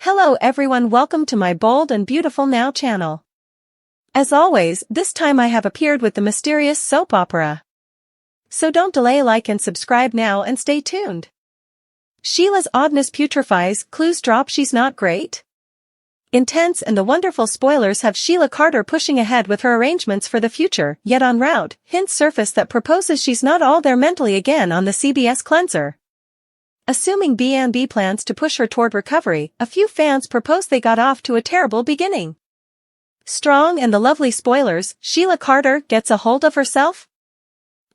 Hello everyone, welcome to my bold and beautiful now channel. As always, this time I have appeared with the mysterious soap opera. So don't delay, like and subscribe now and stay tuned. Sheila's oddness putrefies, clues drop, she's not great. Intense and the wonderful spoilers have Sheila Carter pushing ahead with her arrangements for the future, yet en route, hints surface that proposes she's not all there mentally again on the CBS cleanser. Assuming B&B plans to push her toward recovery, a few fans propose they got off to a terrible beginning. Strong and the lovely spoilers, Sheila Carter gets a hold of herself?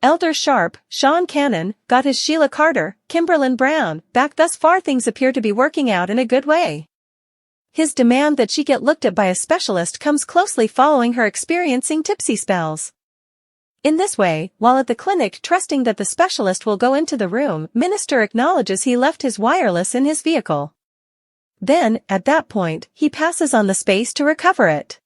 Elder Sharp, Sean Cannon, got his Sheila Carter, Kimberlin Brown, back. Thus far things appear to be working out in a good way. His demand that she get looked at by a specialist comes closely following her experiencing tipsy spells. In this way, while at the clinic trusting that the specialist will go into the room, Sinister acknowledges he left his wireless in his vehicle. Then, at that point, he passes on the space to recover it.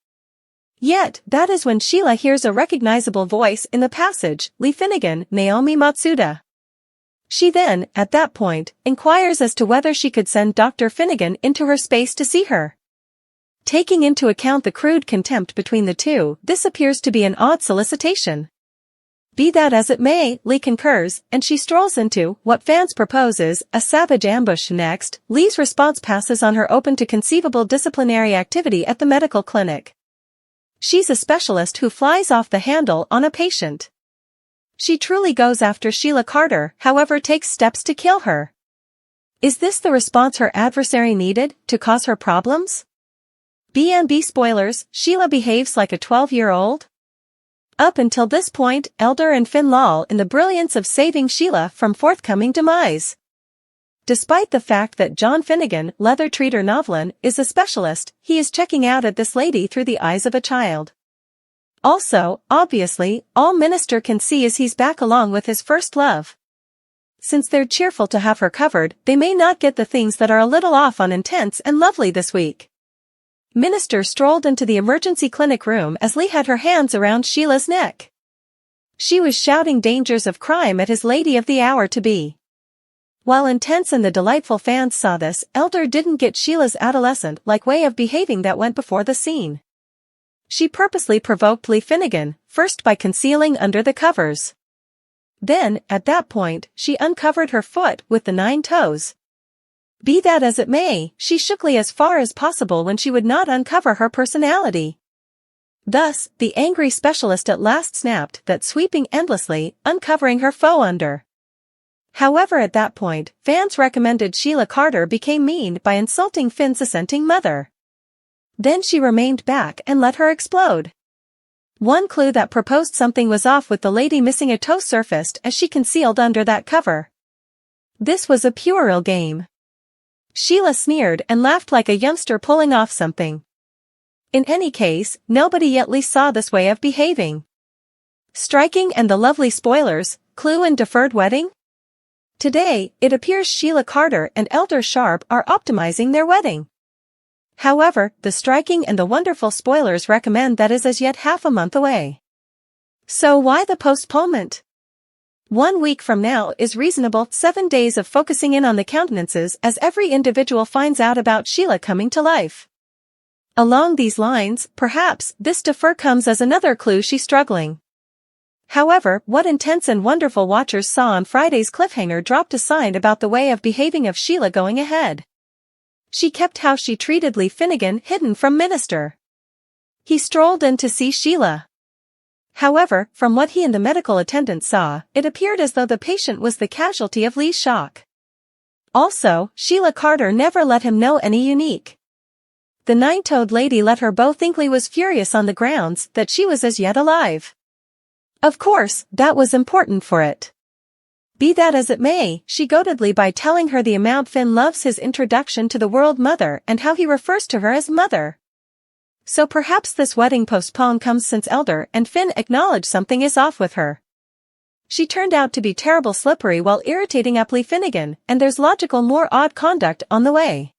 Yet, that is when Sheila hears a recognizable voice in the passage, Lee Finnegan, Naomi Matsuda. She then, at that point, inquires as to whether she could send Dr. Finnegan into her space to see her. Taking into account the crude contempt between the two, this appears to be an odd solicitation. Be that as it may, Lee concurs, and she strolls into what fans propose is a savage ambush. Next, Lee's response passes on her open to conceivable disciplinary activity at the medical clinic. She's a specialist who flies off the handle on a patient. She truly goes after Sheila Carter, however takes steps to kill her. Is this the response her adversary needed to cause her problems? B&B spoilers, Sheila behaves like a 12-year-old? Up until this point, Elder and Finn loll in the brilliance of saving Sheila from forthcoming demise. Despite the fact that John Finnegan, leather treater Novlin, is a specialist, he is checking out at this lady through the eyes of a child. Also, obviously, all Sinister can see is he's back along with his first love. Since they're cheerful to have her covered, they may not get the things that are a little off on intense and lovely this week. Sinister strolled into the emergency clinic room as Lee had her hands around Sheila's neck. She was shouting dangers of crime at his lady of the hour to be. While intense and the delightful fans saw this, Elder didn't get Sheila's adolescent-like way of behaving that went before the scene. She purposely provoked Lee Finnegan, first by concealing under the covers. Then, at that point, she uncovered her foot with the 9 toes. Be that as it may, she shook Lee as far as possible when she would not uncover her personality. Thus, the angry specialist at last snapped that sweeping endlessly, uncovering her foe under. However, at that point, fans recommended Sheila Carter became mean by insulting Finn's assenting mother. Then she remained back and let her explode. One clue that proposed something was off with the lady missing a toe surfaced as she concealed under that cover. This was a puerile game. Sheila sneered and laughed like a youngster pulling off something. In any case, nobody yet least saw this way of behaving. Striking and the lovely spoilers, clue and deferred wedding? Today, it appears Sheila Carter and Elder Sharp are optimizing their wedding. However, the striking and the wonderful spoilers recommend that is as yet half a month away. So why the postponement? 1 week from now is reasonable. 7 days of focusing in on the countenances as every individual finds out about Sheila coming to life. Along these lines, perhaps, this defer comes as another clue she's struggling. However, what intense and wonderful watchers saw on Friday's cliffhanger dropped a sign about the way of behaving of Sheila going ahead. She kept how she treated Lee Finnegan hidden from Sinister. He strolled in to see Sheila. However, from what he and the medical attendant saw, it appeared as though the patient was the casualty of Lee's shock. Also, Sheila Carter never let him know any unique. The 9-toed lady let her both think Lee was furious on the grounds that she was as yet alive. Of course, that was important for it. Be that as it may, she goaded Lee by telling her the amount Finn loves his introduction to the world mother and how he refers to her as mother. So perhaps this wedding postpone comes since Elder and Finn acknowledge something is off with her. She turned out to be terrible slippery while irritating up Lee Finnegan, and there's logical more odd conduct on the way.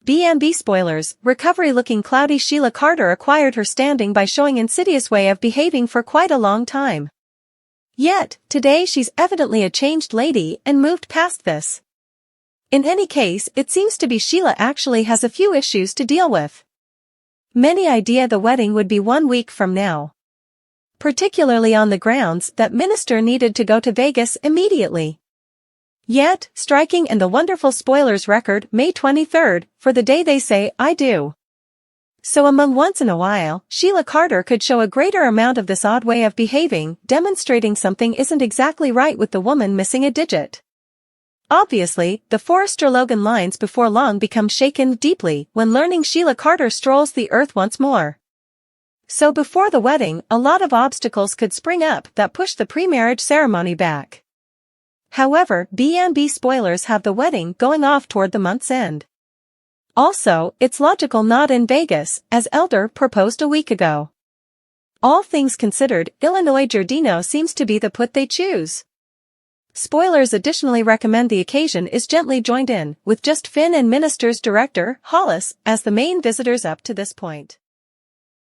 B&B spoilers, recovery looking cloudy. Sheila Carter acquired her standing by showing insidious way of behaving for quite a long time. Yet, today she's evidently a changed lady and moved past this. In any case, it seems to be Sheila actually has a few issues to deal with. Many idea the wedding would be 1 week from now. Particularly on the grounds that Sinister needed to go to Vegas immediately. Yet, striking and the wonderful spoilers record May 23rd, for the day they say I do. So among once in a while, Sheila Carter could show a greater amount of this odd way of behaving, demonstrating something isn't exactly right with the woman missing a digit. Obviously, the Forrester Logan lines before long become shaken deeply when learning Sheila Carter strolls the earth once more. So before the wedding, a lot of obstacles could spring up that push the pre-marriage ceremony back. However, B&B spoilers have the wedding going off toward the month's end. Also, it's logical not in Vegas, as Elder proposed a week ago. All things considered, Illinois Giardino seems to be the put they choose. Spoilers additionally recommend the occasion is gently joined in, with just Finn and Sinister's director, Hollis, as the main visitors up to this point.